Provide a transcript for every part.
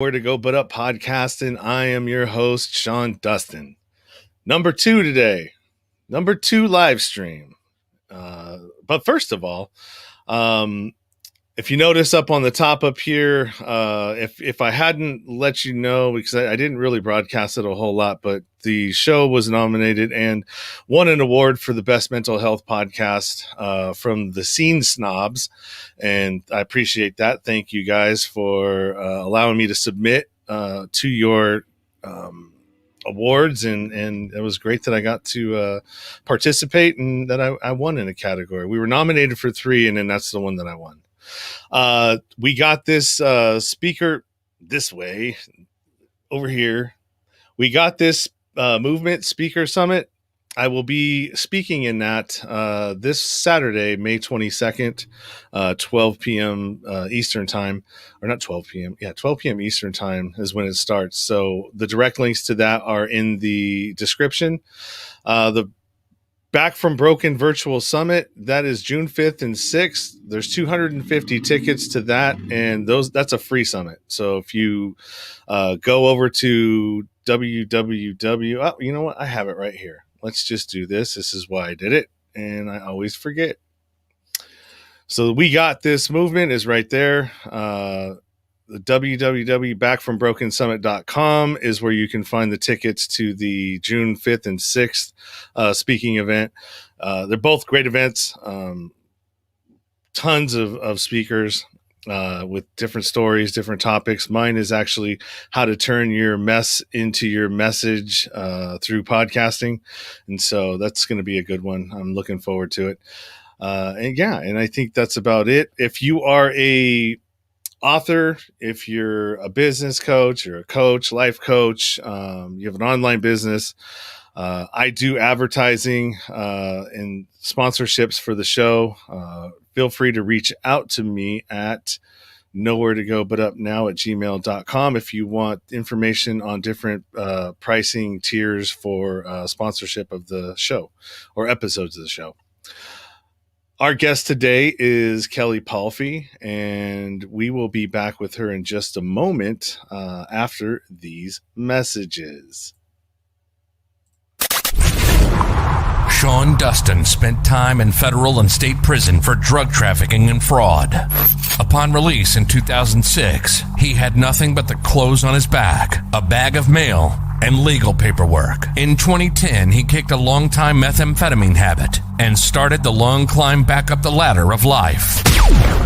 Where to Go But Up podcasting. I am your host, Sean Dustin. Number 2 today. Number 2 live stream. But first of all, if you notice up on the top up here, if I hadn't let you know, because I didn't really broadcast it a whole lot, but the show was nominated and won an award for the best mental health podcast from the Scene Snobs. And I appreciate that. Thank you guys for allowing me to submit to your awards. And it was great that I got to participate and that I won in a category. We were nominated for 3, and then that's the one that I won. We got this speaker this way over here. We got this movement speaker summit. I will be speaking in that this Saturday, May 22nd, 12 p.m. Eastern time, or not 12 p.m. Yeah, 12 p.m. Eastern time is when it starts. So the direct links to that are in the description. The Back from Broken Virtual Summit, that is June 5th and 6th. There's 250 tickets to that, and that's a free summit. So if you go over to www, oh, you know what? I have it right here. Let's just do this. This is why I did it, and I always forget. So We Got This movement is right there. The www.backfrombrokensummit.com is where you can find the tickets to the June 5th and 6th speaking event. They're both great events. Tons of speakers with different stories, different topics. Mine is actually how to turn your mess into your message through podcasting. And so that's going to be a good one. I'm looking forward to it. And I think that's about it. If you are a author, if you're a business coach or a coach, life coach, you have an online business, I do advertising and sponsorships for the show. Feel free to reach out to me at nowheretogobutupnow@gmail.com if you want information on different pricing tiers for sponsorship of the show or episodes of the show. Our guest today is Kelli Palfy, and we will be back with her in just a moment after these messages. Sean Dustin spent time in federal and state prison for drug trafficking and fraud. Upon release in 2006, he had nothing but the clothes on his back, a bag of mail, and legal paperwork. In 2010, he kicked a long-time methamphetamine habit and started the long climb back up the ladder of life.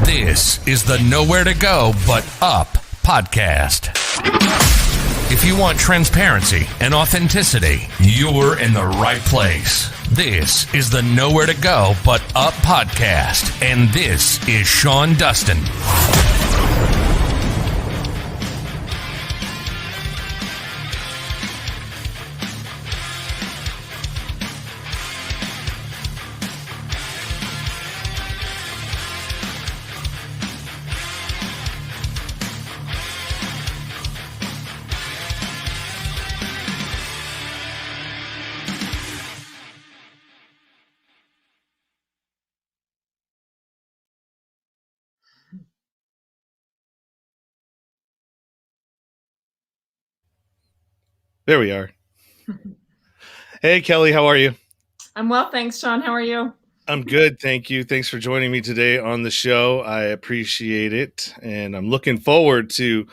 This is the Nowhere to Go But Up podcast. If you want transparency and authenticity, you're in the right place. This is the Nowhere to Go But Up podcast, and this is Sean Dustin. There we are. Hey, Kelli, how are you? I'm well, thanks, Sean. How are you? I'm good, thank you. Thanks for joining me today on the show. I appreciate it, and I'm looking forward to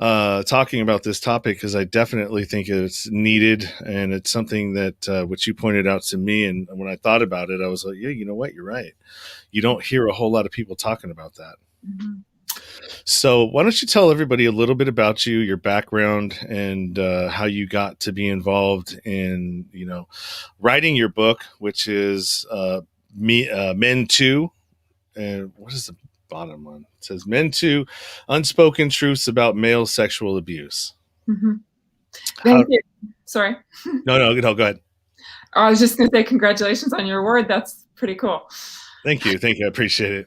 talking about this topic because I definitely think it's needed, and it's something that which you pointed out to me, and when I thought about it, I was like, yeah, you know what? You're right. You don't hear a whole lot of people talking about that. Mm-hmm. So why don't you tell everybody a little bit about you, your background, and how you got to be involved in, writing your book, which is Men Too. And what is the bottom one? It says Men Too, Unspoken Truths About Male Sexual Abuse. Mm-hmm. Thank you. Sorry. No, go ahead. I was just going to say congratulations on your award. That's pretty cool. Thank you. I appreciate it.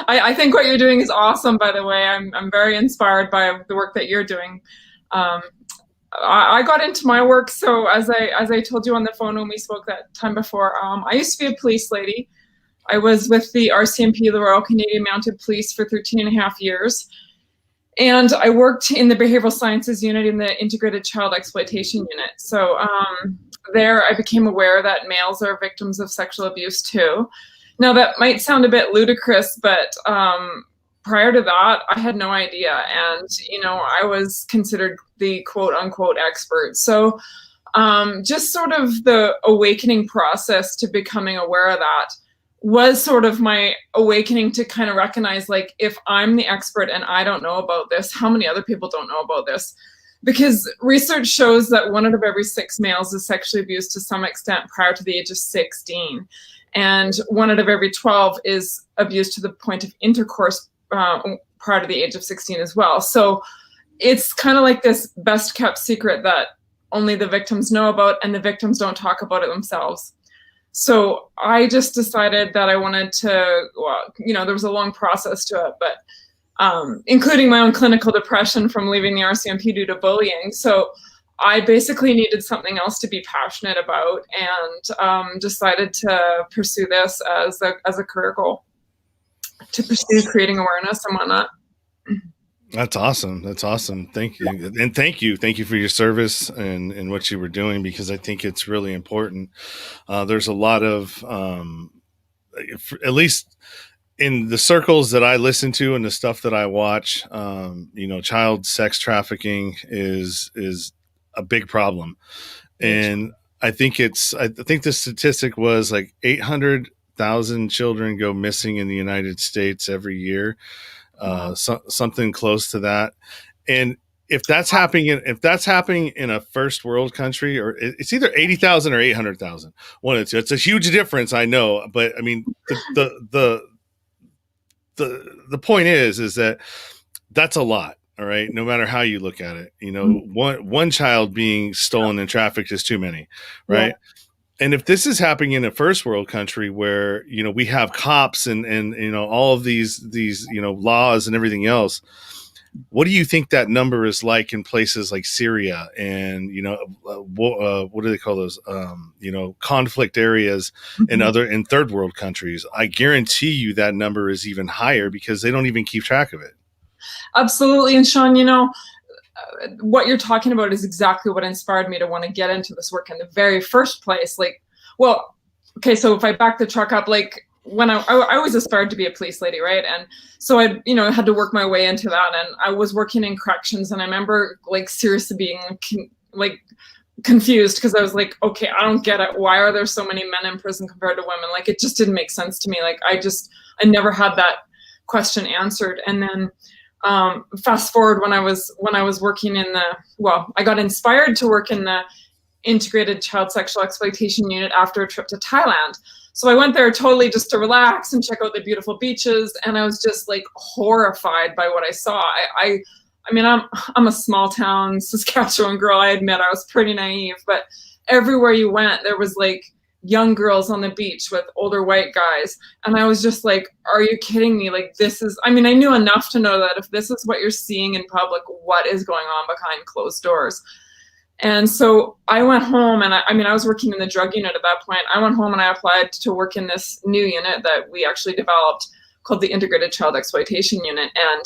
I think what you're doing is awesome, by the way. I'm very inspired by the work that you're doing. I got into my work, so as I told you on the phone when we spoke that time before, I used to be a police lady. I was with the RCMP, the Royal Canadian Mounted Police, for 13 and a half years. And I worked in the behavioral sciences unit in the integrated child exploitation unit. So there I became aware that males are victims of sexual abuse too. Now that might sound a bit ludicrous, but prior to that, I had no idea. And, I was considered the quote unquote expert. So just sort of the awakening process to becoming aware of that was sort of my awakening to kind of recognize, like, if I'm the expert and I don't know about this, how many other people don't know about this? Because research shows that 1 out of every 6 males is sexually abused to some extent prior to the age of 16. And 1 out of every 12 is abused to the point of intercourse prior to the age of 16 as well. So it's kind of like this best kept secret that only the victims know about, and the victims don't talk about it themselves. So I just decided that I wanted to, there was a long process to it, but including my own clinical depression from leaving the RCMP due to bullying. So I basically needed something else to be passionate about, and decided to pursue this as a career goal, to pursue creating awareness and whatnot. That's awesome. That's awesome. Thank you. And thank you for your service and what you were doing, because I think it's really important. There's a lot of, at least in the circles that I listen to and the stuff that I watch, child sex trafficking is a big problem. And I think the statistic was like 800,000 children go missing in the United States every year. Something close to that. And if that's happening in a first world country, or it's either 80,000 or 800,000, one of the two. It's a huge difference, I know, but I mean, the point is that that's a lot. All right. No matter how you look at it, one child being stolen and trafficked is too many. Right. Yeah. And if this is happening in a first world country where, we have cops and all of these laws and everything else, what do you think that number is like in places like Syria and, what do they call those, conflict areas in third world countries? I guarantee you that number is even higher, because they don't even keep track of it. Absolutely. And Sean, what you're talking about is exactly what inspired me to want to get into this work in the very first place. So if I back the truck up, when I always aspired to be a police lady, right? And so I, had to work my way into that, and I was working in corrections, and I remember seriously being confused, because I was like, okay, I don't get it. Why are there so many men in prison compared to women? It just didn't make sense to me. I never had that question answered. And then fast forward, when I was working I got inspired to work in the integrated child sexual exploitation unit after a trip to Thailand. So I went there totally just to relax and check out the beautiful beaches, and I was just horrified by what I saw. I mean, I'm a small town Saskatchewan girl. I admit I was pretty naive, but everywhere you went, there was young girls on the beach with older white guys. And I was just like, are you kidding me? I knew enough to know that if this is what you're seeing in public, what is going on behind closed doors? And so I went home, and I was working in the drug unit at that point. I went home and I applied to work in this new unit that we actually developed called the Integrated Child Exploitation Unit. And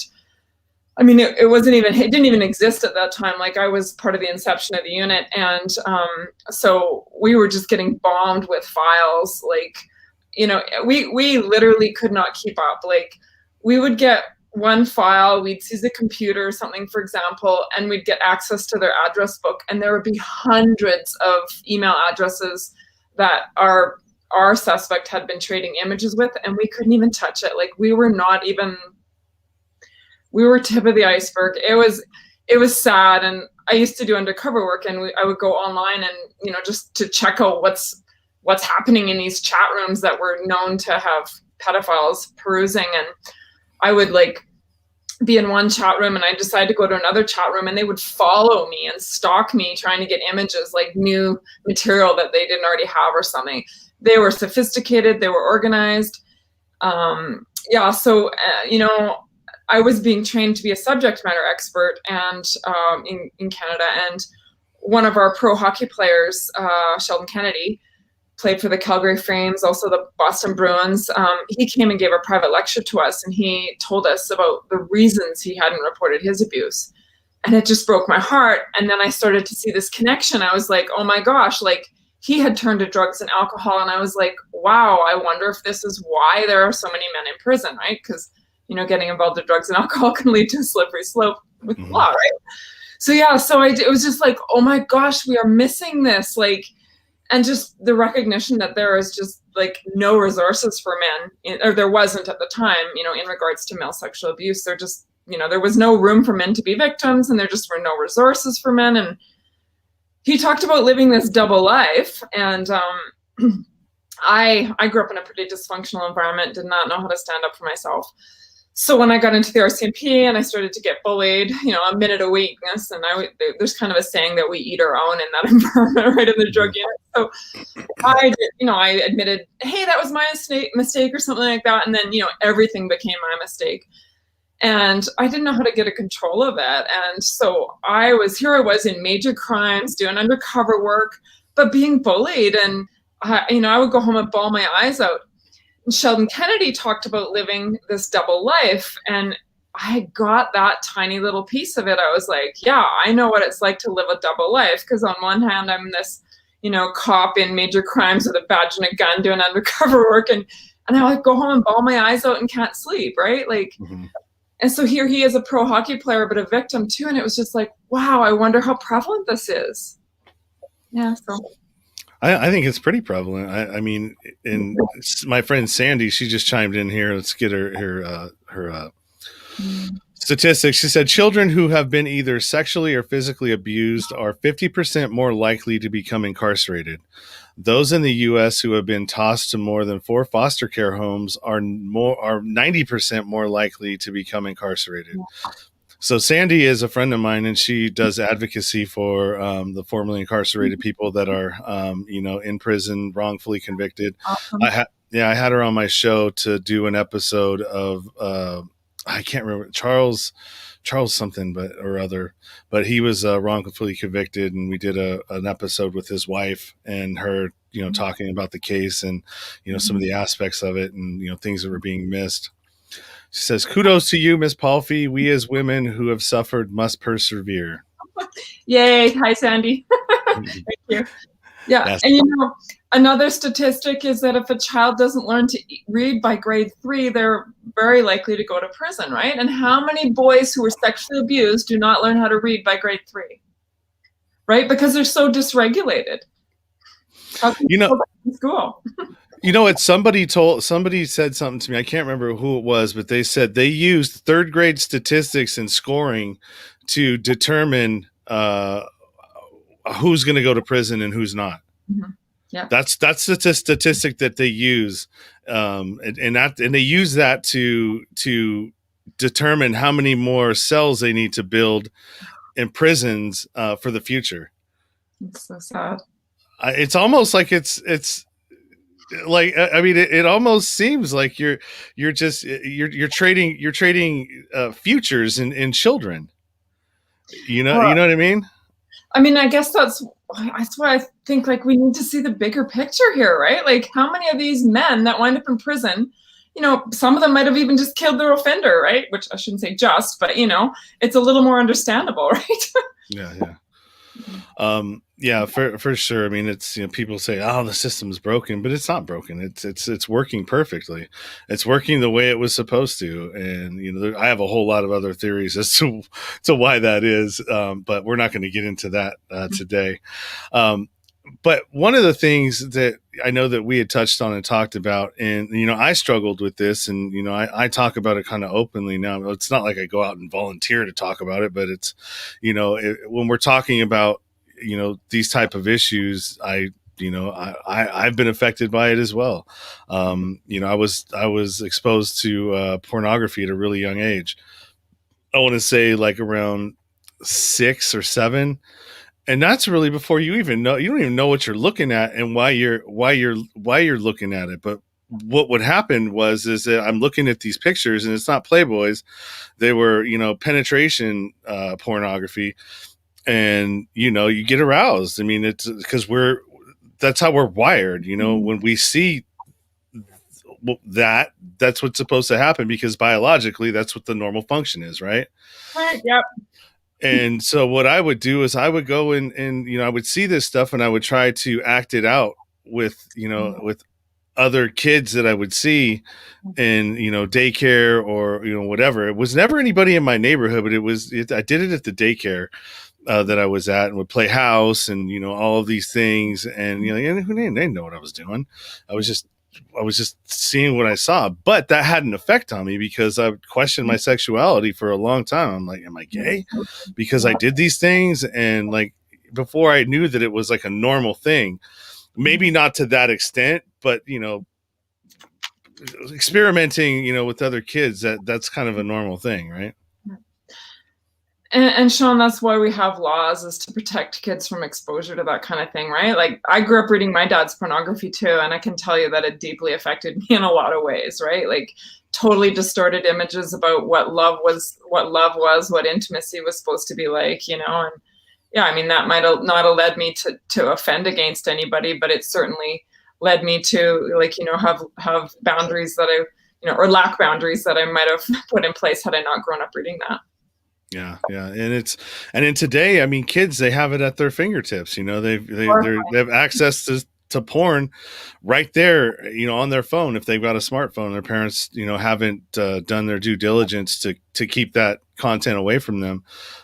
it didn't even exist at that time. I was part of the inception of the unit. And so we were just getting bombed with files. We literally could not keep up. We would get one file, we'd seize a computer or something, for example, and we'd get access to their address book. And there would be hundreds of email addresses that our suspect had been trading images with, and we couldn't even touch it. We were tip of the iceberg. It was sad. And I used to do undercover work, and I would go online and, just to check out what's happening in these chat rooms that were known to have pedophiles perusing. And I would be in one chat room, and I decided to go to another chat room, and they would follow me and stalk me, trying to get images, new material that they didn't already have or something. They were sophisticated. They were organized. So, I was being trained to be a subject matter expert and in Canada. And one of our pro hockey players, Sheldon Kennedy, played for the Calgary Flames, also the Boston Bruins. He came and gave a private lecture to us, and he told us about the reasons he hadn't reported his abuse. And it just broke my heart. And then I started to see this connection. I was like, oh my gosh, like he had turned to drugs and alcohol. And I was like, wow, I wonder if this is why there are so many men in prison, right? Because, you know, getting involved in drugs and alcohol can lead to a slippery slope with law, right? So yeah, it was just like, oh my gosh, we are missing this. Like, and just the recognition that there is just like no resources for men, or there wasn't at the time, you know, in regards to male sexual abuse. There just, you know, there was no room for men to be victims, and there just were no resources for men. And he talked about living this double life. And I grew up in a pretty dysfunctional environment, did not know how to stand up for myself. So when I got into the RCMP and I started to get bullied, you know, a minute of weakness, and there's kind of a saying that we eat our own in that environment, right, in the drug unit. So I admitted, hey, that was my mistake or something like that. And then, you know, everything became my mistake. And I didn't know how to get a control of it. And so I was in major crimes, doing undercover work, but being bullied. And, I would go home and bawl my eyes out. Sheldon Kennedy talked about living this double life, and I got that tiny little piece of it. I was like, yeah, I know what it's like to live a double life, because on one hand, I'm this, you know, cop in major crimes with a badge and a gun doing undercover work, and I like go home and bawl my eyes out and can't sleep, right? Like, and so here he is, a pro hockey player, but a victim too, and it was just like, wow, I wonder how prevalent this is. Yeah, so. I think it's pretty prevalent. I mean, in my friend Sandy, she just chimed in here. Let's get her statistics. She said children who have been either sexually or physically abused are 50% more likely to become incarcerated. Those in the U.S. who have been tossed to more than 4 foster care homes are 90% more likely to become incarcerated. So Sandy is a friend of mine, and she does advocacy for the formerly incarcerated people that are, in prison, wrongfully convicted. Awesome. I had her on my show to do an episode of, I can't remember, Charles something, but he was wrongfully convicted, and we did an episode with his wife and her, you know, talking about the case and, you know, some of the aspects of it and, you know, things that were being missed. She says, kudos to you, Ms. Palfy. We as women who have suffered must persevere. Yay. Hi, Sandy. Thank you. Yeah. Yes. And, you know, another statistic is that if a child doesn't learn to read by grade 3, they're very likely to go to prison, right? And how many boys who were sexually abused do not learn how to read by grade 3, right? Because they're so dysregulated. How can you go back to school? You know what? Somebody said something to me. I can't remember who it was, but they said they used 3rd grade statistics and scoring to determine who's going to go to prison and who's not. Mm-hmm. Yeah, that's the statistic that they use, and they use that to determine how many more cells they need to build in prisons for the future. It's so sad. It's almost like it's like, I mean, it almost seems like you're trading futures in children. You know what I mean? I mean, I guess that's why I think like we need to see the bigger picture here, right? Like, how many of these men that wind up in prison, you know, some of them might have even just killed their offender, right? Which I shouldn't say just, but you know, it's a little more understandable, right? Yeah, for sure. I mean, it's, you know, people say, "Oh, the system's broken," but it's not broken. It's working perfectly. It's working the way it was supposed to. And you know, I have a whole lot of other theories as to why that is, but we're not going to get into that today. But one of the things that I know that we had touched on and talked about, and you know, I struggled with this, and you know, I talk about it kind of openly now. It's not like I go out and volunteer to talk about it, but it's, you know, when we're talking about, you know, these type of issues, I've been affected by it as well. You know, I was exposed to pornography at a really young age. I want to say like around 6 or 7. And that's really before you even know, you don't even know what you're looking at and why you're looking at it. But what would happen is that I'm looking at these pictures, and it's not Playboys. They were, you know, penetration pornography. And, you know, you get aroused. I mean, it's because that's how we're wired. When we see that's what's supposed to happen, because biologically that's what the normal function is, right? Right. Yep. And so what I would do is I would go and I would see this stuff, and I would try to act it out with with other kids that I would see in daycare or whatever. It was never anybody in my neighborhood, but I did it at the daycare that I was at, and would play house and all of these things, and they didn't know what I was doing. I was just seeing what I saw, but that had an effect on me because I questioned my sexuality for a long time. I'm like, am I gay? Because I did these things, and like before I knew that it was like a normal thing. Maybe not to that extent, but experimenting with other kids, that's kind of a normal thing, right? And Sean, that's why we have laws, is to protect kids from exposure to that kind of thing, right? Like, I grew up reading my dad's pornography too, and I can tell you that it deeply affected me in a lot of ways, right? Like, totally distorted images about what love was, what intimacy was supposed to be like, and yeah, I mean, that might not have led me to offend against anybody, but it certainly led me to have boundaries that I, or lack boundaries that I might have put in place had I not grown up reading that. Yeah. And in today, I mean, kids, they have it at their fingertips. They have access to porn right there, on their phone. If they've got a smartphone, their parents, haven't done their due diligence to keep that content away from them.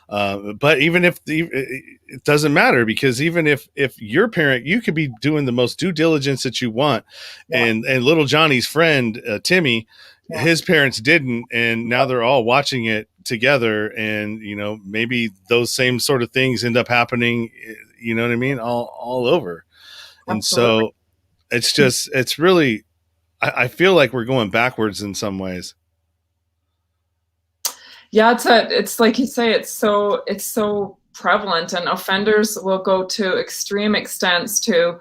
But even if it doesn't matter, because even if your parent, you could be doing the most due diligence that you want. Yeah. And little Johnny's friend, Timmy, yeah, his parents didn't. And now they're all watching it together, and maybe those same sort of things end up happening, you know what I mean, all over. And Absolutely. So it's really, I feel like we're going backwards in some ways. Yeah, it's like you say, it's so prevalent, and offenders will go to extreme extents to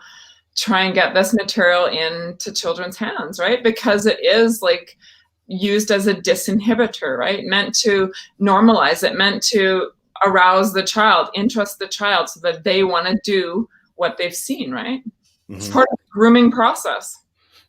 try and get this material into children's hands, right? Because it is like used as a disinhibitor, right? Meant to normalize it, meant to arouse the child, interest the child, so that they want to do what they've seen, right? Mm-hmm. It's part of the grooming process.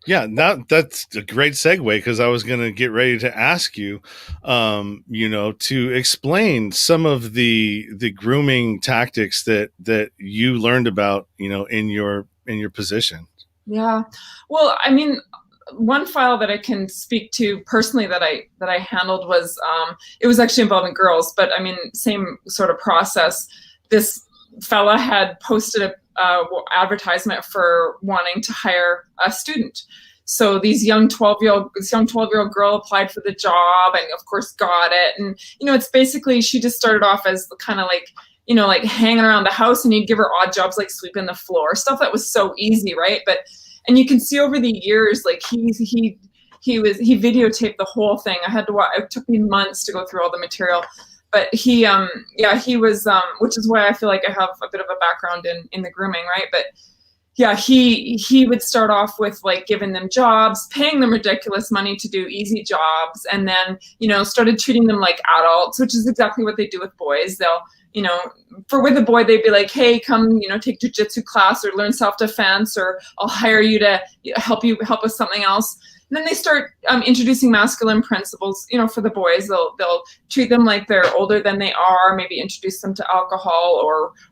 Yeah, that's a great segue, because I was going to get ready to ask you, to explain some of the grooming tactics that you learned about, in your position. Yeah, well, I mean, one file that I can speak to personally that I handled was it was actually involving girls, but I mean, same sort of process. This fella had posted a advertisement for wanting to hire a student. So this young 12-year-old girl applied for the job, and of course got it. And it's basically, she just started off as kind of like, like hanging around the house, and you'd give her odd jobs like sweeping the floor, stuff that was so easy, right? And you can see over the years, like he videotaped the whole thing. I had to watch. It took me months to go through all the material, but he was, which is why I feel like I have a bit of a background in the grooming, right? But yeah, he would start off with like giving them jobs, paying them ridiculous money to do easy jobs, and then started treating them like adults, which is exactly what they do with boys. They'll with a boy, they'd be like, hey, come, take jujitsu class or learn self-defense, or I'll hire you to help with something else. And then they start introducing masculine principles, for the boys. They'll treat them like they're older than they are, maybe introduce them to alcohol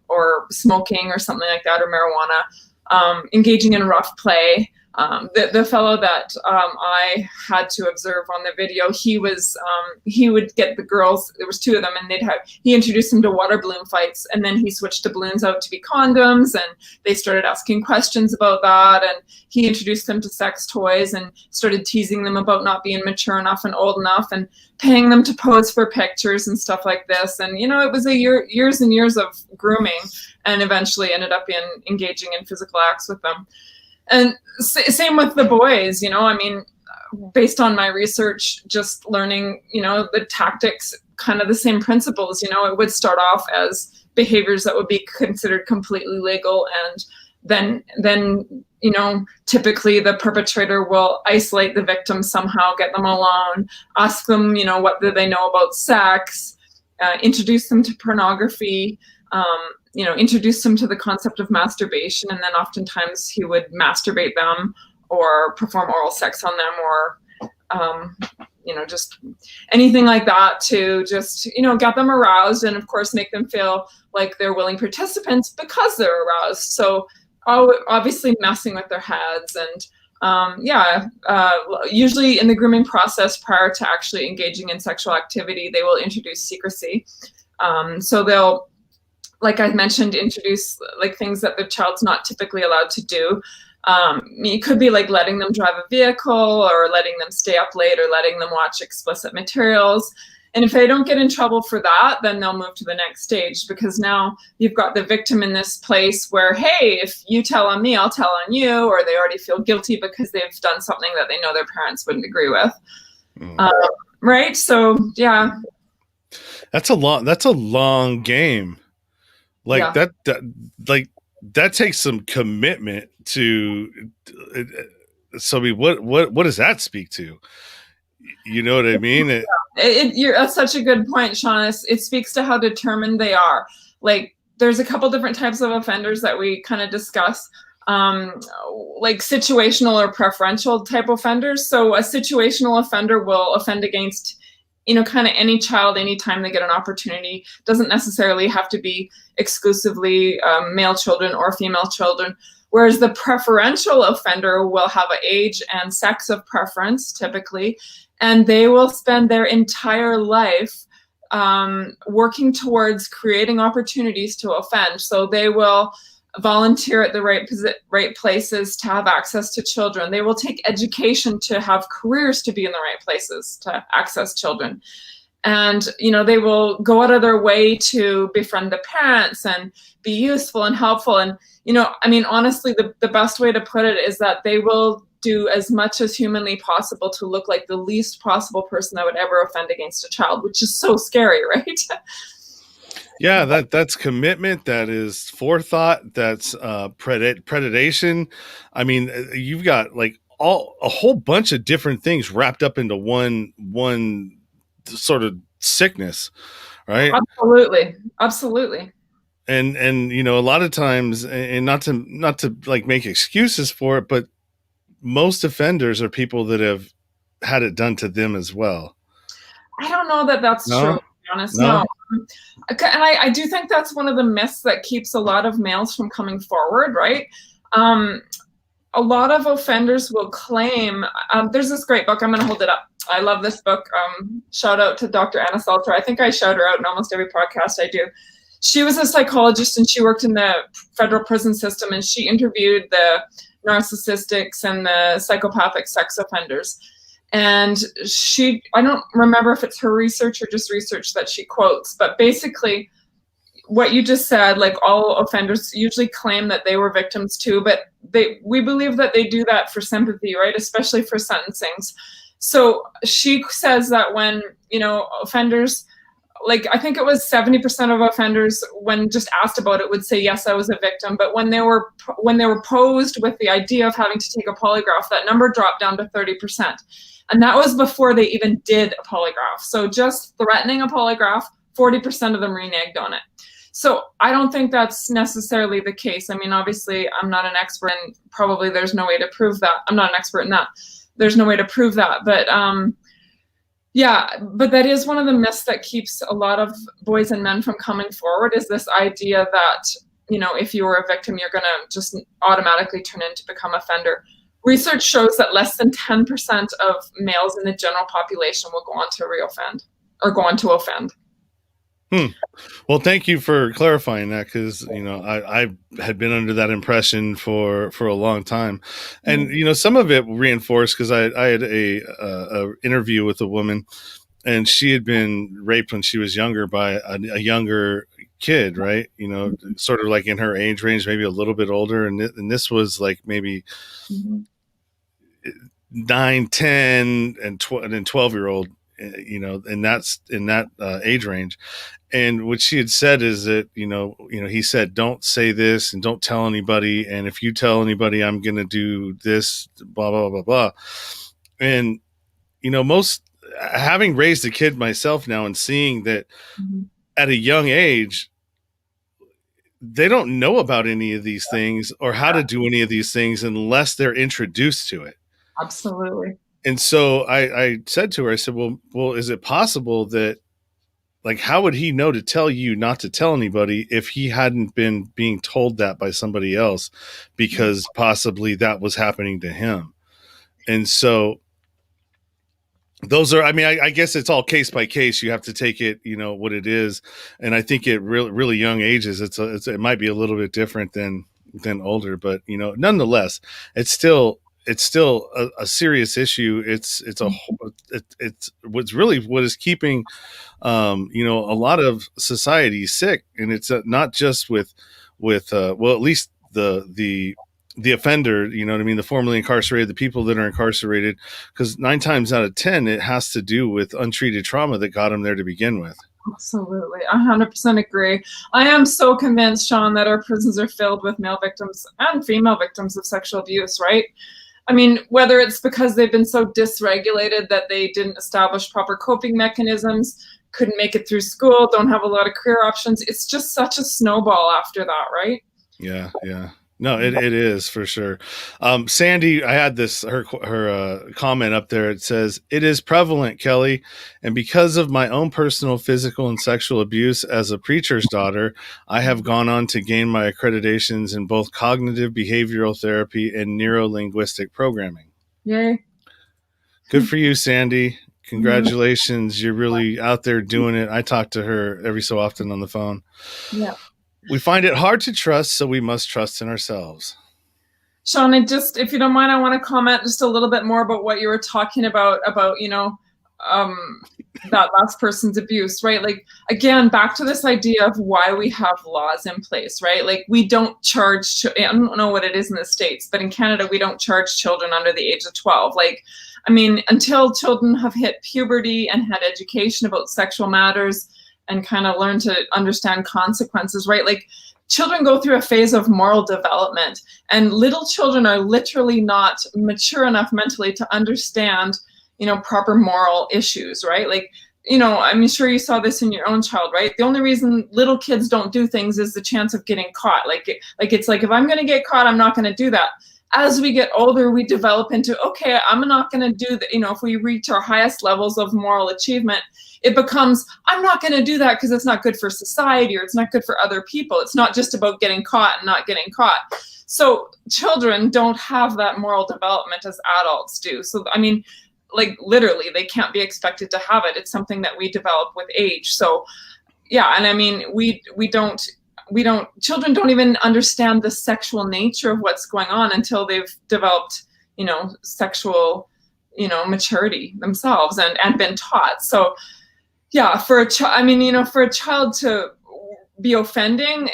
or smoking or something like that, or marijuana, engaging in rough play. The fellow that I had to observe on the video, he would get the girls, there was two of them, and he introduced them to water balloon fights, and then he switched the balloons out to be condoms, and they started asking questions about that, and he introduced them to sex toys and started teasing them about not being mature enough and old enough, and paying them to pose for pictures and stuff like this. And it was years and years of grooming, and eventually ended up engaging in physical acts with them. And same with the boys, I mean, based on my research, just learning, the tactics, kind of the same principles. It would start off as behaviors that would be considered completely legal, and then typically the perpetrator will isolate the victim somehow, get them alone, ask them, what do they know about sex, introduce them to pornography, introduced him to the concept of masturbation, and then oftentimes he would masturbate them or perform oral sex on them, or just anything like that to just, get them aroused, and of course make them feel like they're willing participants because they're aroused. So obviously messing with their heads. And usually in the grooming process, prior to actually engaging in sexual activity, they will introduce secrecy. So they'll, like I mentioned, introduce like things that the child's not typically allowed to do. It could be like letting them drive a vehicle, or letting them stay up late, or letting them watch explicit materials. And if they don't get in trouble for that, then they'll move to the next stage, because now you've got the victim in this place where, hey, if you tell on me, I'll tell on you, or they already feel guilty because they've done something that they know their parents wouldn't agree with. Right? So, yeah. That's a long game. Like that takes some commitment to. So what does that speak to? You know what I mean? That's such a good point, Sean. It speaks to how determined they are. Like, there's a couple different types of offenders that we kind of discuss, like situational or preferential type offenders. So a situational offender will offend against, kind of any child, anytime they get an opportunity. Doesn't necessarily have to be exclusively male children or female children. Whereas the preferential offender will have an age and sex of preference, typically, and they will spend their entire life working towards creating opportunities to offend. So they will volunteer at the right places to have access to children. They will take education to have careers to be in the right places to access children. And, they will go out of their way to befriend the parents and be useful and helpful. And, honestly, the best way to put it is that they will do as much as humanly possible to look like the least possible person that would ever offend against a child, which is so scary, right? Yeah, that's commitment. That is forethought. That's predation. I mean, you've got like a whole bunch of different things wrapped up into one sort of sickness, right? Absolutely. And a lot of times, and not to like make excuses for it, but most offenders are people that have had it done to them as well. I don't know that that's true, to be honest. No. And I do think that's one of the myths that keeps a lot of males from coming forward, right? A lot of offenders will claim, there's this great book, I'm going to hold it up. I love this book. Shout out to Dr. Anna Salter. I think I shout her out in almost every podcast I do. She was a psychologist, and she worked in the federal prison system, and she interviewed the narcissistics and the psychopathic sex offenders. And I don't remember if it's her research or just research that she quotes, but basically what you just said, like all offenders usually claim that they were victims too, but we believe that they do that for sympathy, right? Especially for sentencings. So she says that when, offenders, like I think it was 70% of offenders, when just asked about it, would say, yes, I was a victim. But when they were posed with the idea of having to take a polygraph, that number dropped down to 30%. And that was before they even did a polygraph. So just threatening a polygraph, 40% of them reneged on it. So I don't think that's necessarily the case. I mean, obviously, I'm not an expert, and probably there's no way to prove that. I'm not an expert in that. There's no way to prove that. But but that is one of the myths that keeps a lot of boys and men from coming forward, is this idea that, if you were a victim, you're going to just automatically turn into become offender. Research shows that less than 10% of males in the general population will go on to reoffend or go on to offend. Well, thank you for clarifying that, because I had been under that impression for a long time, and some of it reinforced because I had a interview with a woman, and she had been raped when she was younger by a younger kid, right? Sort of like in her age range, maybe a little bit older, and this was like maybe 9, 10, and 12-year-old, and that's in that age range. And what she had said is that, he said, don't say this and don't tell anybody. And if you tell anybody, I'm going to do this, blah, blah, blah, blah. And, having raised a kid myself now and seeing that at a young age, they don't know about any of these things or how to do any of these things unless they're introduced to it. Absolutely. And so I said to her, I said, well, is it possible that, like, how would he know to tell you not to tell anybody if he hadn't been being told that by somebody else, because possibly that was happening to him? And so those are, I mean, I guess it's all case by case. You have to take it, what it is. And I think at really young ages, it might be a little bit different than older, but nonetheless, it's still a serious issue. It's what's really what is keeping, a lot of society sick. And it's not just with at least the offender, you know what I mean? The formerly incarcerated, the people that are incarcerated, because 9 times out of 10, it has to do with untreated trauma that got them there to begin with. Absolutely. 100% agree. I am so convinced, Sean, that our prisons are filled with male victims and female victims of sexual abuse, right? I mean, whether it's because they've been so dysregulated that they didn't establish proper coping mechanisms, couldn't make it through school, don't have a lot of career options. It's just such a snowball after that, right? Yeah. No, it is for sure. Sandy, I had her comment up there. It says, "It is prevalent, Kelli, and because of my own personal physical and sexual abuse as a preacher's daughter, I have gone on to gain my accreditations in both cognitive behavioral therapy and neuro-linguistic programming." Yay. Good for you, Sandy. Congratulations. You're really out there doing it. I talk to her every so often on the phone. Yeah. We find it hard to trust, so we must trust in ourselves. Sean, if you don't mind, I want to comment just a little bit more about what you were talking about, that last person's abuse, right? Like, again, back to this idea of why we have laws in place, right? Like, we don't charge, I don't know what it is in the States, but in Canada, we don't charge children under the age of 12. Like, I mean, until children have hit puberty and had education about sexual matters and kind of learn to understand consequences, right? Like, children go through a phase of moral development, and little children are literally not mature enough mentally to understand, proper moral issues, right? Like, I'm sure you saw this in your own child, right? The only reason little kids don't do things is the chance of getting caught. It's like, if I'm going to get caught, I'm not going to do that. As we get older, we develop into, okay, I'm not going to do that. If we reach our highest levels of moral achievement, it becomes, I'm not going to do that because it's not good for society or it's not good for other people. It's not just about getting caught and not getting caught. So children don't have that moral development as adults do. So, I mean, like, literally, they can't be expected to have it. It's something that we develop with age. So, yeah, and I mean, children don't even understand the sexual nature of what's going on until they've developed, sexual, maturity themselves and been taught. So, yeah, for a child to be offending,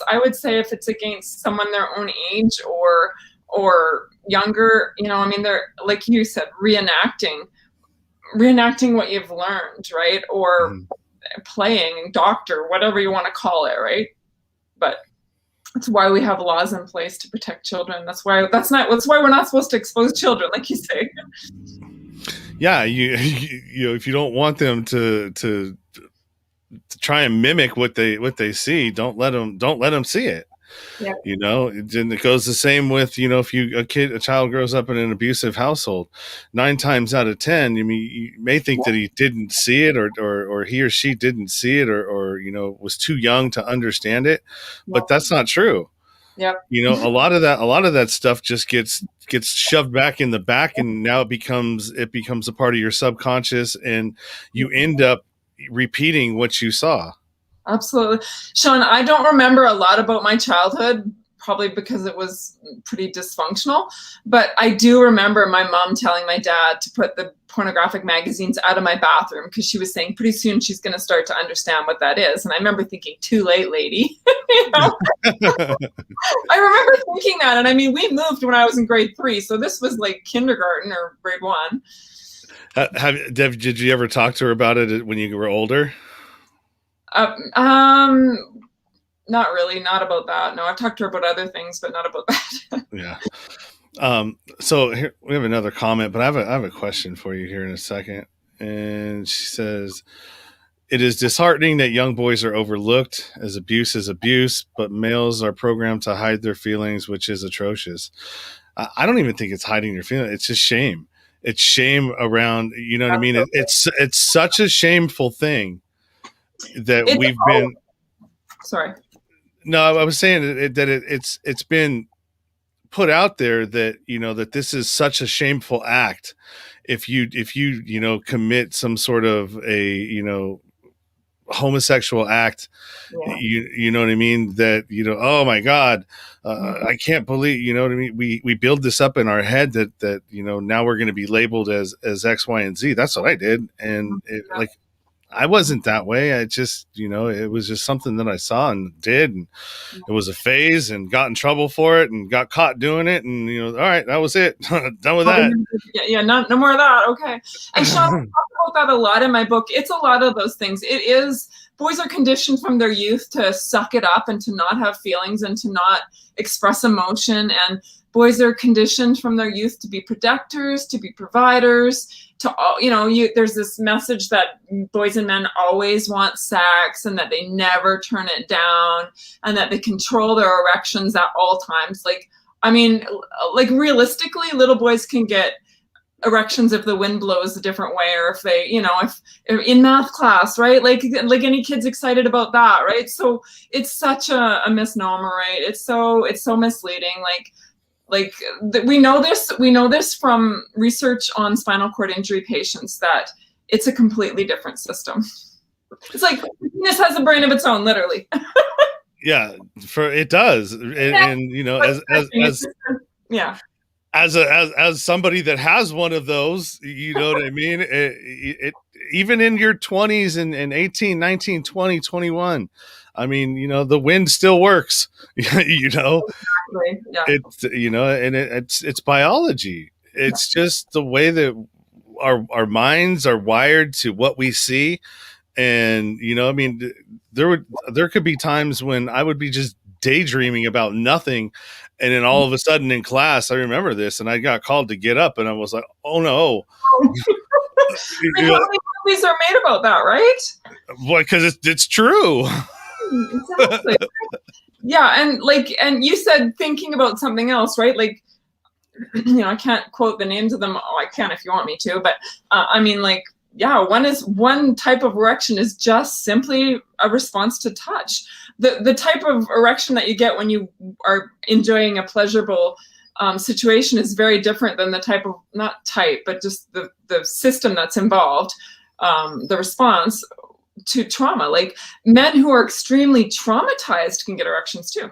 I would say if it's against someone their own age or younger, they're, like you said, reenacting what you've learned, right? Or playing doctor, whatever you want to call it, right? But that's why we have laws in place to protect children. That's why we're not supposed to expose children, like you say. Yeah, you if you don't want them to try and mimic what they see, don't let them see it. Yeah. And it goes the same with, if a child grows up in an abusive household, 9 times out of 10, you may think that he didn't see it or he or she didn't see it or was too young to understand it, but that's not true. Yep. A lot of that stuff just gets shoved back in the back, and now it becomes a part of your subconscious, and you end up repeating what you saw. Absolutely. Sean, I don't remember a lot about my childhood, probably because it was pretty dysfunctional, but I do remember my mom telling my dad to put the pornographic magazines out of my bathroom because she was saying pretty soon she's going to start to understand what that is. And I remember thinking, too late, lady. I remember thinking that. And I mean, we moved when I was in grade 3, so this was like kindergarten or grade 1. Did you ever talk to her about it when you were older? Not really. Not about that. No, I've talked to her about other things, but not about that. Yeah. So here we have another comment, but I have a question for you here in a second. And she says, It is disheartening that young boys are overlooked as abuse is abuse, but males are programmed to hide their feelings, which is atrocious. I don't even think it's hiding your feelings. It's just shame. It's shame around, you know what I mean? It's such a shameful thing that we've been. Sorry. No, I was saying it's been put out there that, you know, that this is such a shameful act. If you commit some sort of a, homosexual act, you know what I mean, that, oh my God, I can't believe, you know what I mean, we build this up in our head that now we're going to be labeled as X, Y, and Z. That's what I did, and I wasn't that way. I just, it was just something that I saw and did, and it was a phase, and got in trouble for it, and got caught doing it, and all right, that was it. Done with that. No more of that. Okay. And Sean, I talk about that a lot in my book. It's a lot of those things. It is, boys are conditioned from their youth to suck it up and to not have feelings and to not express emotion. And boys are conditioned from their youth to be protectors, to be providers, to all, there's this message that boys and men always want sex and that they never turn it down and that they control their erections at all times. Realistically, little boys can get erections if the wind blows a different way, or if they, if in math class, right? Like any kid's excited about that, right? So it's such a misnomer, right? It's so misleading. We know this from research on spinal cord injury patients, that it's a completely different system. It's like this has a brain of its own, literally. Yeah, it does, as somebody that has one of those, you know what I mean? It even in your 20s and 18, 19, 20, 21, I mean, the wind still works, Exactly. Yeah. It's, and it's biology. It's just the way that our minds are wired to what we see. And, there could be times when I would be just daydreaming about nothing. And then all of a sudden in class, I remember this, and I got called to get up, and I was like, oh no. How many movies are made about that, right? Well, because it's true. Exactly. Yeah. And you said thinking about something else, right? I can't quote the names of them. Oh, I can if you want me to, but one type of erection is just simply a response to touch. The type of erection that you get when you are enjoying a pleasurable situation is very different than the type of, not type, but just the system that's involved, the response to trauma. Like men who are extremely traumatized can get erections too.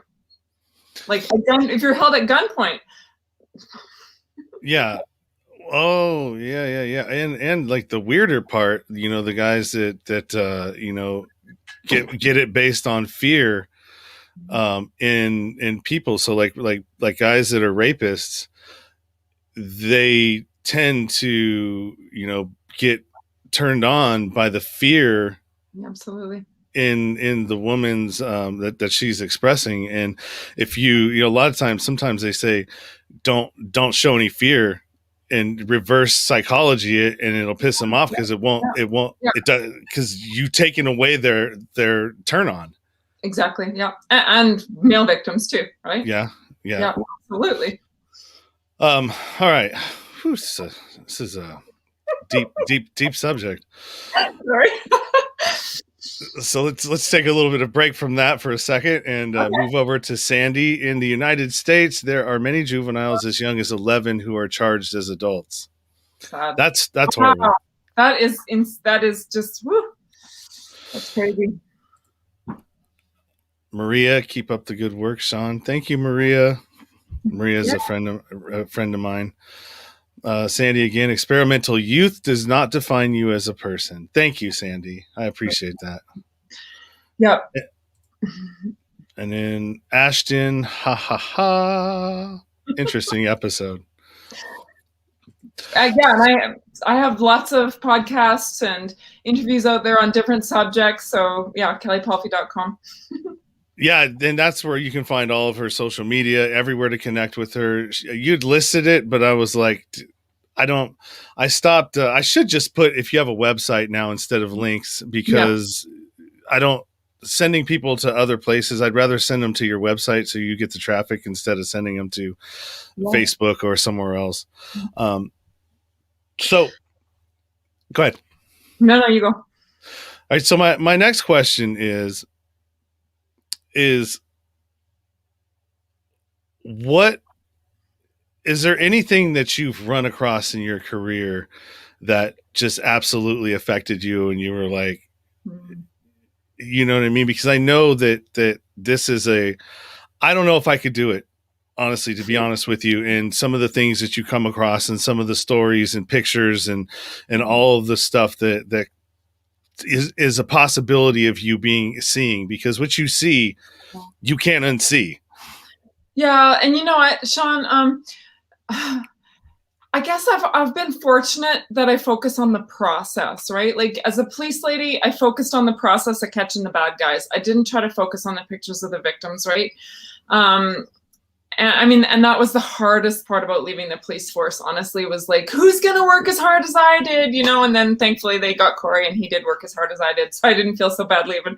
If you're held at gunpoint. Yeah. Oh, yeah. And like the weirder part, the guys that get it based on fear in people. So like guys that are rapists, they tend to, get turned on by the fear. Absolutely. In the woman's that she's expressing. And if a lot of times, sometimes they say, don't show any fear, and reverse psychology it, and it'll piss them off because it does, because you taking away their turn on. Exactly. Yeah. And male victims too, right? Yeah. Absolutely. All right. This is a deep subject. Sorry. So let's take a little bit of break from that for a second and move over to Sandy. In the United States, there are many juveniles as young as 11 who are charged as adults. Sad. That's horrible. That is just whew, that's crazy. Maria, keep up the good work, Sean. Thank you, Maria. Maria's a friend of mine. Sandy again, experimental youth does not define you as a person. Thank you, Sandy. I appreciate that. Yep. And then Ashton, interesting episode. And I have lots of podcasts and interviews out there on different subjects. So yeah, kellipalfy.com. Yeah, and that's where you can find all of her social media, everywhere to connect with her. You'd listed it, but I was like, I stopped. I should just put if you have a website now instead of links, because I don't sending people to other places. I'd rather send them to your website so you get the traffic instead of sending them to Facebook or somewhere else. So go ahead. No, you go. All right. So my next question is what is there anything that you've run across in your career that just absolutely affected you and you were like, you know what I mean? Because I know that this is I don't know if I could do it, honestly, to be honest with you. And some of the things that you come across and some of the stories and pictures and all of the stuff that is a possibility of you seeing, because what you see, you can't unsee. Yeah. And you know what, Sean, I guess I've been fortunate that I focus on the process, right? Like as a police lady, I focused on the process of catching the bad guys. I didn't try to focus on the pictures of the victims, right? And that was the hardest part about leaving the police force, honestly, was like, who's going to work as hard as I did, you know? And then thankfully they got Corey and he did work as hard as I did. So I didn't feel so bad leaving.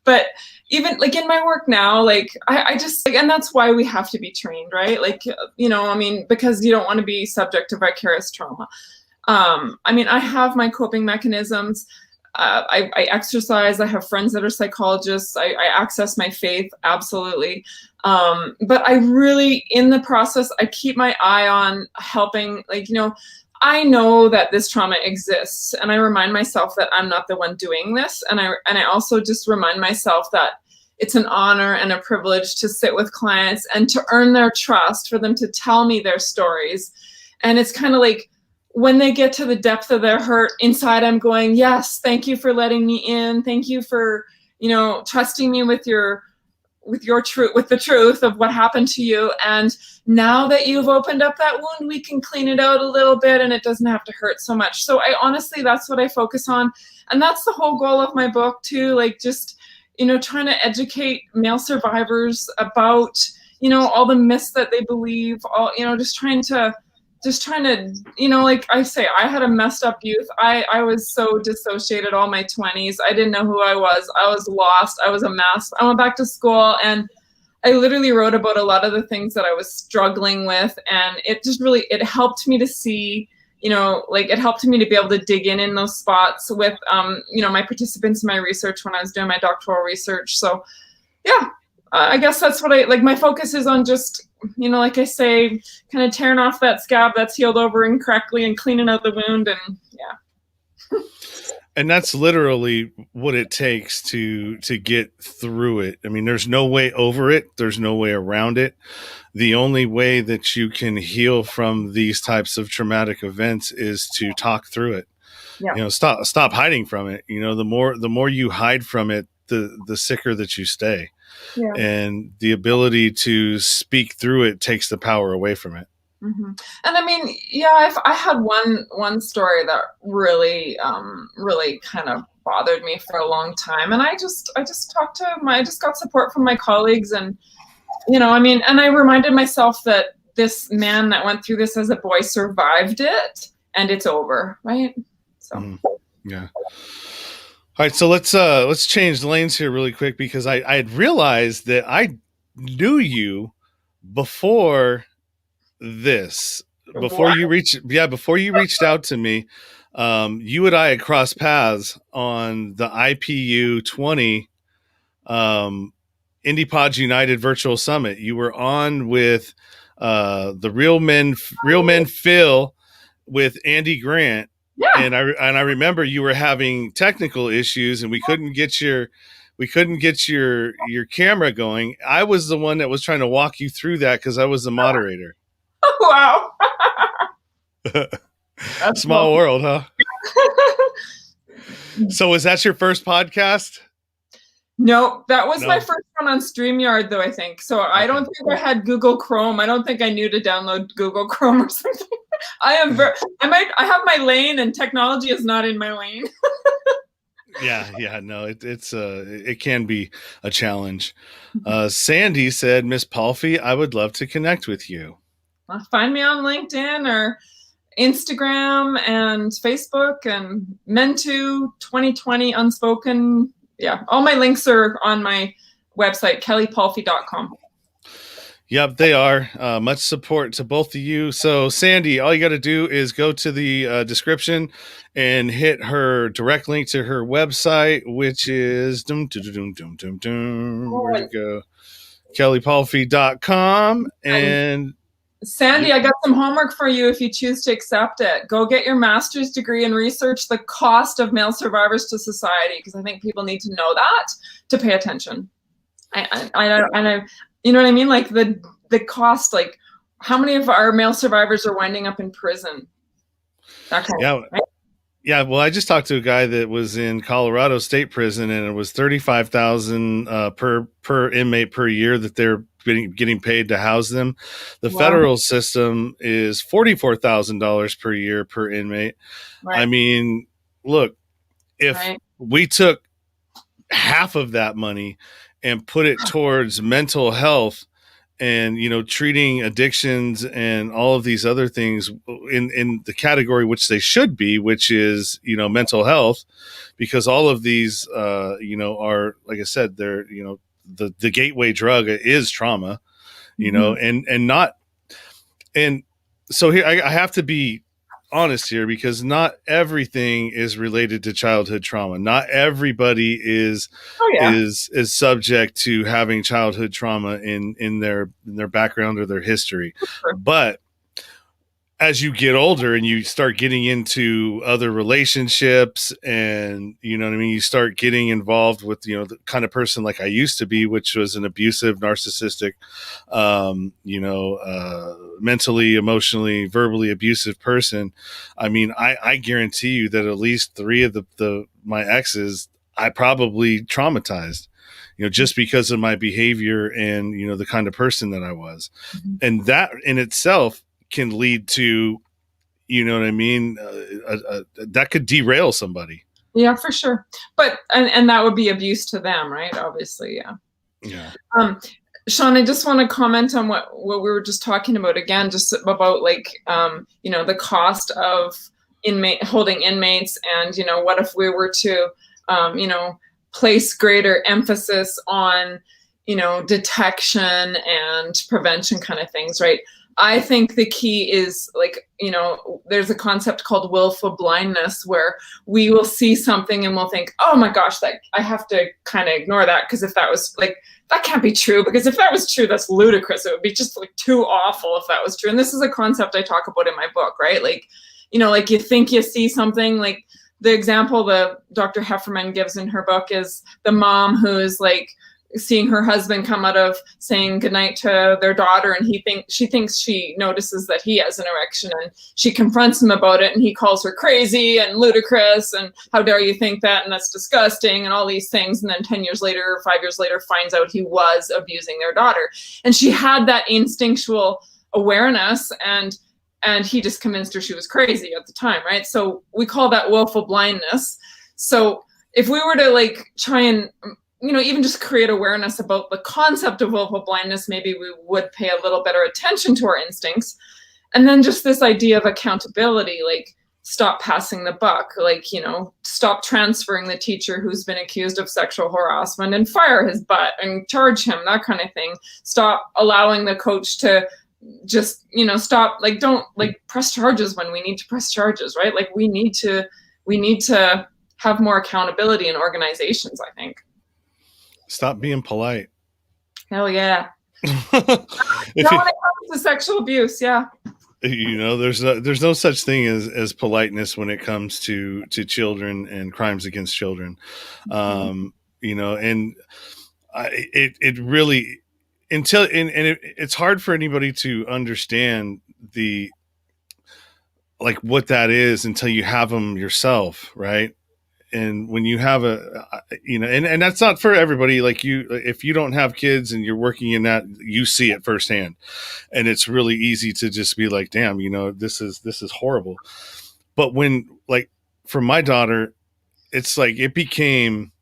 But even like in my work now, like I just, like, and that's why we have to be trained, right? Like, you know, I mean, because you don't want to be subject to vicarious trauma. I mean, I have my coping mechanisms. I exercise. I have friends that are psychologists. I access my faith. Absolutely. But I really, in the process, I keep my eye on helping, like, you know, I know that this trauma exists and I remind myself that I'm not the one doing this. And I also just remind myself that it's an honor and a privilege to sit with clients and to earn their trust, for them to tell me their stories. And it's kind of like, when they get to the depth of their hurt, inside I'm going, yes, thank you for letting me in. Thank you for, you know, trusting me with the truth of what happened to you. And now that you've opened up that wound, we can clean it out a little bit and it doesn't have to hurt so much. So I honestly, that's what I focus on. And that's the whole goal of my book too. Like just, you know, trying to educate male survivors about, you know, all the myths that they believe, all, you know, just trying to, you know, like I say, I had a messed up youth. I was so dissociated all my 20s. I didn't know who I was. I was lost. I was a mess. I went back to school and I literally wrote about a lot of the things that I was struggling with. And it just really, it helped me to see, you know, like it helped me to be able to dig in those spots with, you know, my participants in my research when I was doing my doctoral research. So yeah, I guess that's what my focus is on, just, you know, like I say, kind of tearing off that scab that's healed over incorrectly and cleaning out the wound. And yeah. And that's literally what it takes to get through it. I mean, there's no way over it. There's no way around it. The only way that you can heal from these types of traumatic events is to talk through it. Yeah. You know, stop hiding from it. You know, the more you hide from it, the sicker that you stay. Yeah. And the ability to speak through it takes the power away from it. Mm-hmm. And I mean, yeah, I had one story that really, really kind of bothered me for a long time. And I just got support from my colleagues, and, you know, I mean, and I reminded myself that this man that went through this as a boy survived it and it's over. Right. So, yeah. All right, so let's change lanes here really quick, because I had realized that I knew you before this, before you reached out to me. You and I had crossed paths on the IPU 20 Indie Pods United Virtual Summit. You were on with the Real Men Phil with Andy Grant. Yeah. And I remember you were having technical issues and we couldn't get your camera going. I was the one that was trying to walk you through that because I was the moderator. Wow. Small world, huh? So was that your first podcast? No, that was my first one on StreamYard, though, I think. So okay. I don't think I had Google Chrome. I don't think I knew to download Google Chrome or something. I have my lane, and technology is not in my lane. Yeah, no, it can be a challenge. Sandy said, Miss Palfy, I would love to connect with you. Find me on LinkedIn, or Instagram and Facebook and Men2 2020 Unspoken. Yeah, all my links are on my website, kellipalfy.com. Yep, they are. Much support to both of you. So, Sandy, all you got to do is go to the description and hit her direct link to her website, which is where'd it go? KelliPalfy.com. And Sandy, I got some homework for you if you choose to accept it. Go get your master's degree and research the cost of male survivors to society, because I think people need to know that to pay attention. I you know what I mean? Like the cost, like how many of our male survivors are winding up in prison? That kind of thing, right? Yeah, well, I just talked to a guy that was in Colorado State Prison, and it was $35,000 per inmate per year that they're getting paid to house them. The federal system is $44,000 per year per inmate. Right. I mean, look, if we took half of that money and put it towards mental health and, you know, treating addictions and all of these other things in the category which they should be, which is, you know, mental health, because all of these, you know, are, like I said, they're, you know, the gateway drug is trauma, you know, and so here I have to be honest here, because not everything is related to childhood trauma. Not everybody is subject to having childhood trauma in their background or their history. But as you get older and you start getting into other relationships and, you know what I mean, you start getting involved with, you know, the kind of person like I used to be, which was an abusive, narcissistic, you know, mentally, emotionally, verbally abusive person. I mean, I guarantee you that at least 3 of my exes, I probably traumatized, you know, just because of my behavior and, you know, the kind of person that I was. And that in itself can lead to, you know what I mean, that could derail somebody. Yeah, for sure. But and that would be abuse to them, right? Obviously, yeah. Sean, I just want to comment on what we were just talking about again, just about like you know, the cost of holding inmates, and, you know, what if we were to you know, place greater emphasis on, you know, detection and prevention kind of things, right? I think the key is, like, you know, there's a concept called willful blindness, where we will see something and we'll think, oh my gosh, that I have to kind of ignore that, because if that was like, that can't be true, because if that was true, that's ludicrous. It would be just like too awful if that was true. And this is a concept I talk about in my book, right? Like, you know, like you think you see something, like the example the Dr. Hefferman gives in her book is the mom who's like seeing her husband come out of saying goodnight to their daughter, and she thinks she notices that he has an erection, and she confronts him about it, and he calls her crazy and ludicrous and how dare you think that, and that's disgusting and all these things. And then 10 years later or 5 years later finds out he was abusing their daughter, and she had that instinctual awareness, and he just convinced her she was crazy at the time, right? So we call that willful blindness. So if we were to like try and, you know, even just create awareness about the concept of willful blindness, maybe we would pay a little better attention to our instincts. And then just this idea of accountability, like stop passing the buck, like, you know, stop transferring the teacher who's been accused of sexual harassment and fire his butt and charge him, that kind of thing. Stop allowing the coach to just, you know, stop, like, don't like press charges when we need to press charges, right? Like we need to have more accountability in organizations, I think. Stop being polite. Hell yeah. Not when it comes to sexual abuse, yeah. You know, there's no such thing as politeness when it comes to children and crimes against children. You know, and it really, it's hard for anybody to understand what that is until you have them yourself, right? And when you have you know, and that's not for everybody. Like if you don't have kids and you're working in that, you see it firsthand, and it's really easy to just be like, damn, you know, this is horrible. But when, like, for my daughter, it's like, it became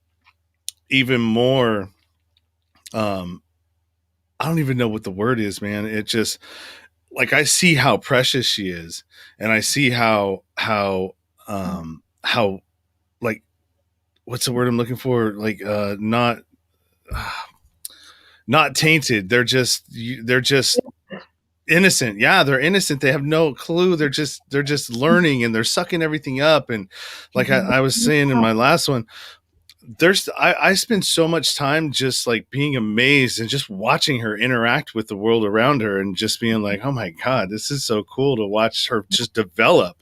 even more, I don't even know what the word is, man. It just, like I see how precious she is, and I see how like, what's the word I'm looking for? Like, not tainted. They're just innocent. Yeah, they're innocent. They have no clue. They're just learning, and they're sucking everything up. And like I was saying in my last one, I spend so much time just like being amazed and just watching her interact with the world around her, and just being like, oh my God, this is so cool to watch her just develop.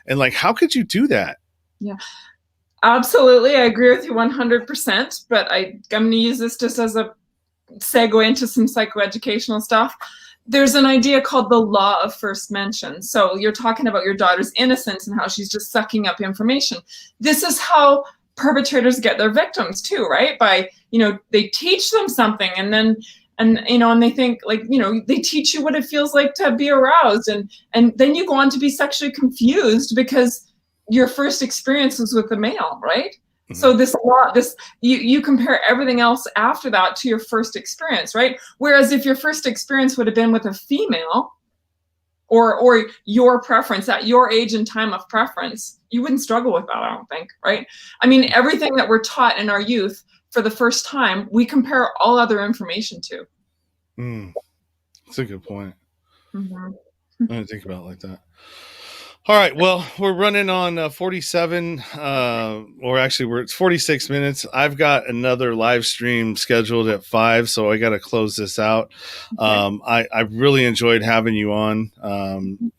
And like, how could you do that? Yeah, absolutely. I agree with you 100%, but I'm going to use this just as a segue into some psychoeducational stuff. There's an idea called the law of first mention. So you're talking about your daughter's innocence and how she's just sucking up information. This is how perpetrators get their victims too, right? By, they teach them something, and then and they think, like, they teach you what it feels like to be aroused, and then you go on to be sexually confused because your first experience was with a male, right? Mm-hmm. So you compare everything else after that to your first experience, right? Whereas if your first experience would have been with a female, or your preference at your age and time of preference, you wouldn't struggle with that, I don't think, right? I mean, everything that we're taught in our youth for the first time, we compare all other information to. That's a good point. Mm-hmm. I didn't think about it like that. All right. Well, we're running on 47, or actually it's 46 minutes. I've got another live stream scheduled at 5, so I got to close this out. Okay. I really enjoyed having you on.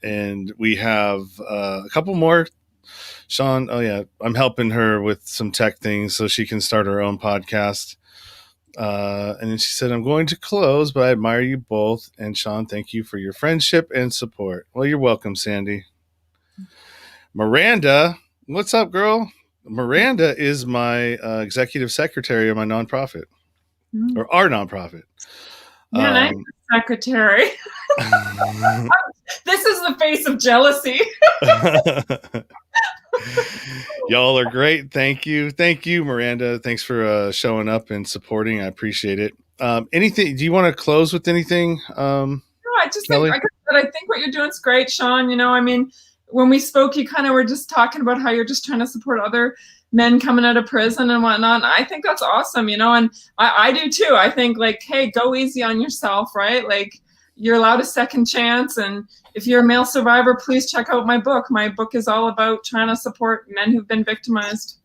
And we have a couple more. Sean, oh yeah, I'm helping her with some tech things so she can start her own podcast. And then she said, I'm going to close, but I admire you both. And Sean, thank you for your friendship and support. Well, you're welcome, Sandy. Miranda, what's up, girl? Miranda is my executive secretary of my nonprofit, or our nonprofit. Man, I'm secretary. This is the face of jealousy. Y'all are great. Thank you, Miranda. Thanks for showing up and supporting. I appreciate it. Anything? Do you want to close with anything? No, I just think what you're doing is great, Sean. I mean, when we spoke, you kind of were just talking about how you're just trying to support other men coming out of prison and whatnot. And I think that's awesome, and I do too. I think, like, hey, go easy on yourself, right? Like, you're allowed a second chance. And if you're a male survivor, please check out my book. My book is all about trying to support men who've been victimized.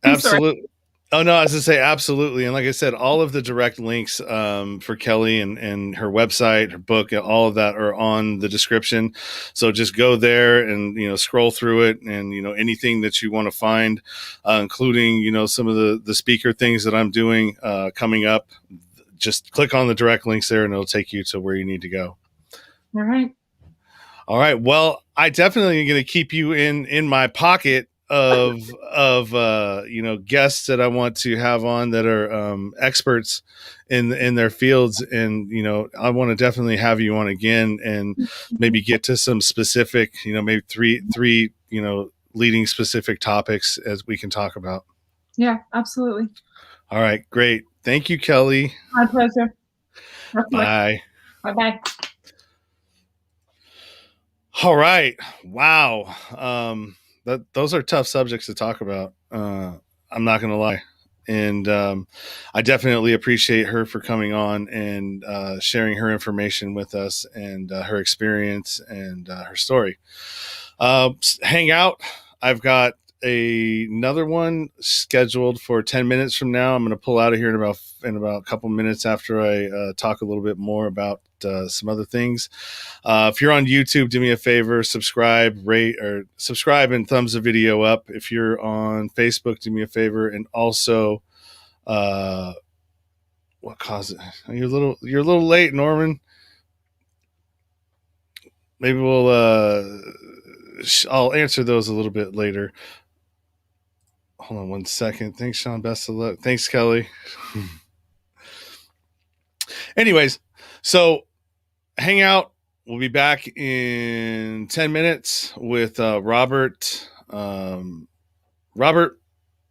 Absolutely. Oh, no, I was going to say absolutely. And like I said, all of the direct links for Kelli and her website, her book, all of that are on the description. So just go there and, scroll through it, and, anything that you want to find, including, some of the speaker things that I'm doing coming up. Just click on the direct links there, and it'll take you to where you need to go. All right. Well, I definitely am going to keep you in my pocket of guests that I want to have on that are experts in their fields, and I want to definitely have you on again, and maybe get to some specific, maybe three leading specific topics as we can talk about. Yeah, absolutely. All right, great. Thank you, Kelli. My pleasure. Bye. Bye-bye. All right. Wow. Those are tough subjects to talk about. I'm not going to lie. And I definitely appreciate her for coming on and sharing her information with us, and her experience and her story. Hang out. I've got another one scheduled for 10 minutes from now. I'm going to pull out of here in about a couple minutes after I talk a little bit more about some other things. If you're on YouTube, do me a favor, subscribe, rate, or subscribe and thumbs the video up. If you're on Facebook, do me a favor, and also what caused it? You're a little late, Norman. Maybe I'll answer those a little bit later. Hold on one second. Thanks, Sean. Best of luck. Thanks, Kelli. Anyways, so hang out. We'll be back in 10 minutes with Robert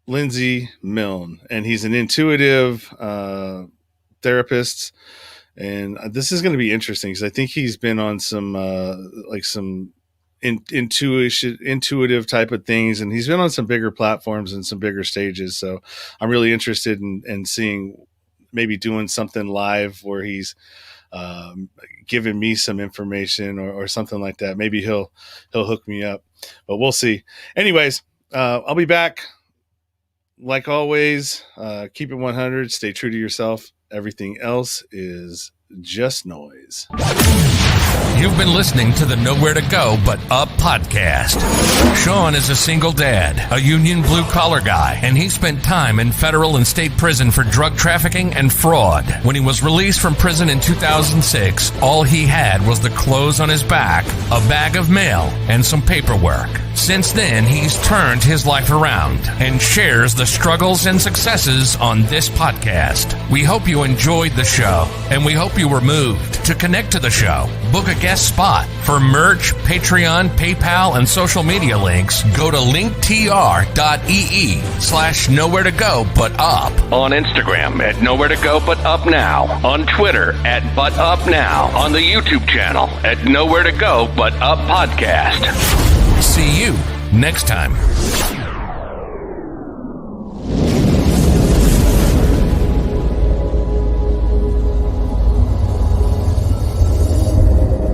Lindsay Milne, and he's an intuitive therapist And this is going to be interesting because I think he's been on some intuitive type of things, and he's been on some bigger platforms and some bigger stages. So I'm really interested in seeing maybe doing something live where he's giving me some information or something like that. Maybe he'll hook me up, but we'll see. Anyways, I'll be back. Like always, keep it 100, stay true to yourself. Everything else is just noise. You've been listening to the Nowhere to Go But Up podcast. Sean is a single dad, a union blue-collar guy, and he spent time in federal and state prison for drug trafficking and fraud. When he was released from prison in 2006, all he had was the clothes on his back, a bag of mail, and some paperwork. Since then, he's turned his life around and shares the struggles and successes on this podcast. We hope you enjoyed the show, and we hope you were moved. To connect to the show, book a guest spot. For merch, Patreon, PayPal, and social media links, go to linktr.ee/nowhere to go but up. On Instagram at Nowhere to Go But Up Now. On Twitter at But Up Now. On the YouTube channel at Nowhere to Go But Up Podcast. See you next time.